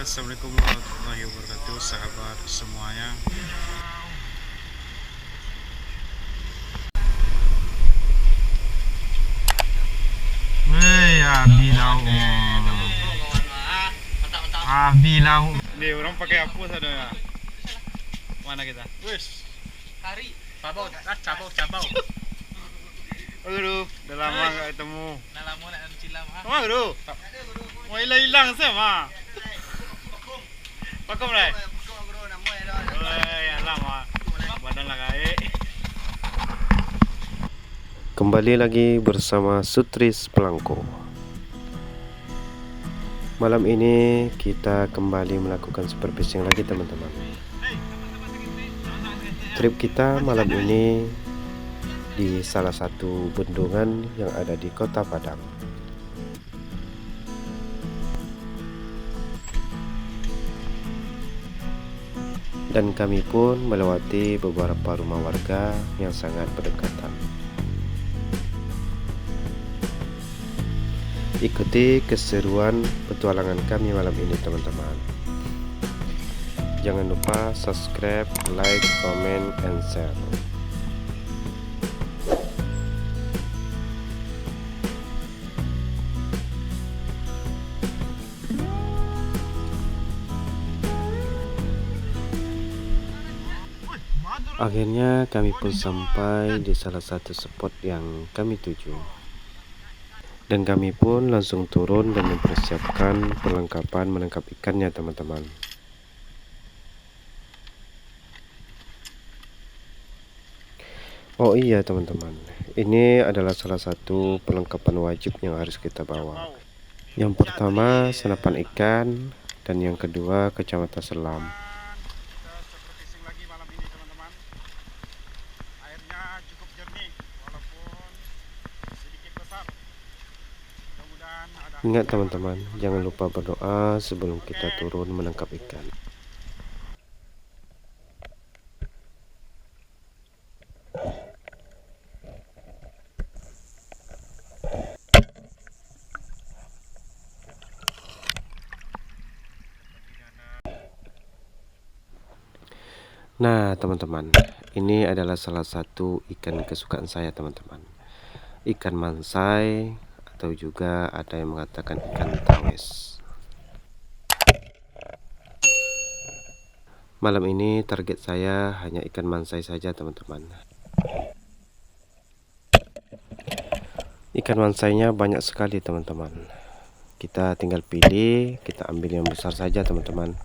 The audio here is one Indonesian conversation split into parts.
Assalamualaikum warahmatullahi wabarakatuh, sahabat semuanya. Bilang. Nih orang pakai hapus ada ya. Mana kita? Wis. Hari, cabau. Aduh, udah lama nggak ketemu. Nah lama nak cilam ha. Aduh, mau hilang sama. Pakom lah. Ya lama. Badan lah kayak. Kembali lagi bersama Sutris Pelangko. Malam ini kita kembali melakukan super fishing lagi teman-teman. Trip kita malam ini di salah satu bendungan yang ada di Kota Padang. Dan kami pun melewati beberapa rumah warga yang sangat berdekatan. Ikuti keseruan petualangan kami malam ini teman-teman. Jangan lupa subscribe, like, comment, and share. Akhirnya kami pun sampai di salah satu spot yang kami tuju. Dan kami pun langsung turun dan mempersiapkan perlengkapan menangkap ikannya teman-teman. Oh iya teman-teman, ini adalah salah satu perlengkapan wajib yang harus kita bawa. Yang pertama senapan ikan, dan yang kedua kacamata selam. Ingat teman-teman, jangan lupa berdoa sebelum kita turun menangkap ikan. Nah teman-teman, ini adalah salah satu ikan kesukaan saya teman-teman. Ikan mansai, atau juga ada yang mengatakan ikan tawes. Malam ini target saya hanya ikan mansai saja teman-teman. Ikan mansainya banyak sekali teman-teman. Kita tinggal pilih, kita ambil yang besar saja teman-teman.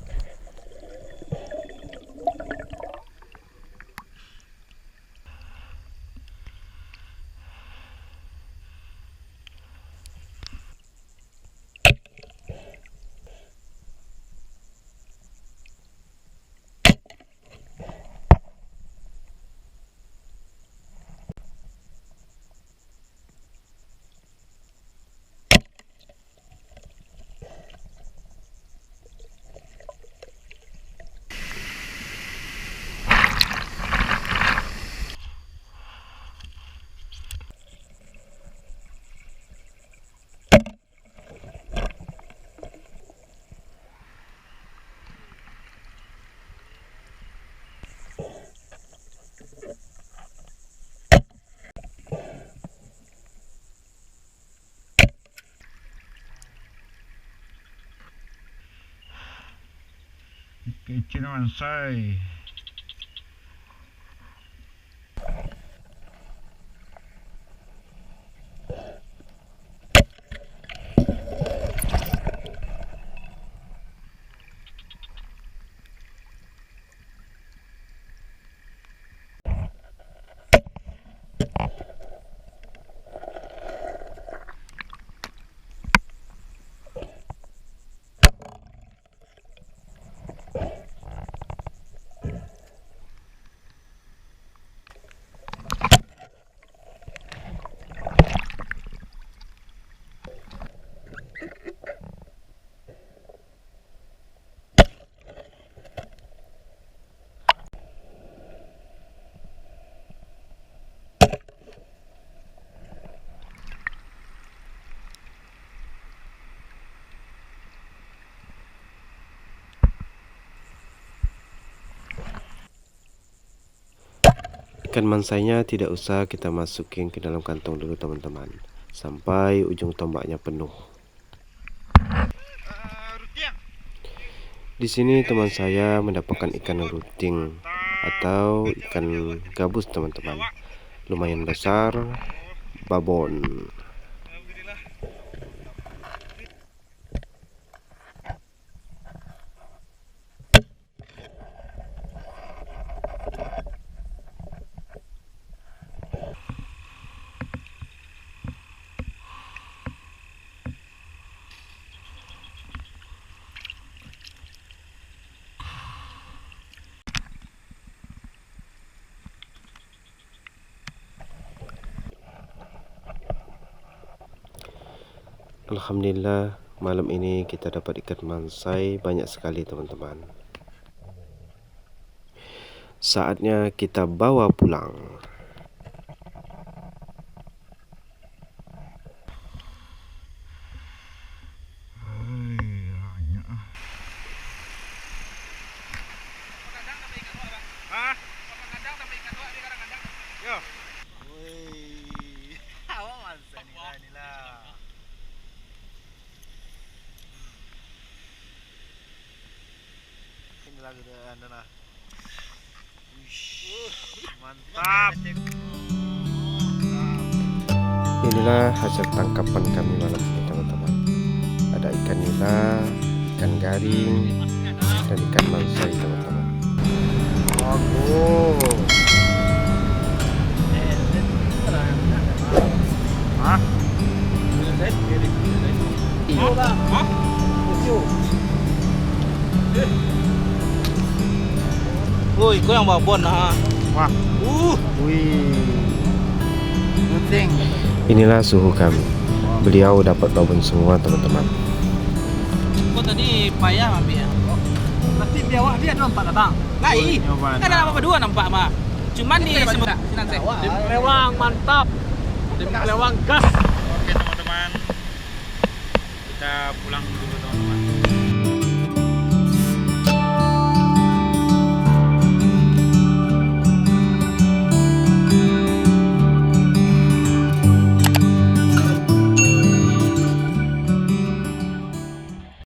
Ikan mansai. Ikan mansainya tidak usah kita masukin ke dalam kantong dulu teman-teman, sampai ujung tombaknya penuh. Di sini teman saya mendapatkan ikan ruting atau ikan gabus teman-teman, lumayan besar, babon. Alhamdulillah, malam ini kita dapat ikan mansai banyak sekali teman-teman. Saatnya kita bawa pulang. Mantap. Inilah hasil tangkapan kami malam ini teman-teman. Ada ikan nila, ikan garing, dan ikan mansai teman-teman. Hah? Woi, kau yang bawa bon ha. Wah. Wih. Penting. Inilah suhu kami. Beliau dapat babon semua teman-teman. Kau tadi payah ambil ya. Berarti biawak dia nampak datang. Lai. Kan ada apa dua nampak mah. Cuman nih sebentar. Tim lewang mantap. Tim lewang gas. Oke teman-teman. Kita pulang dulu teman-teman.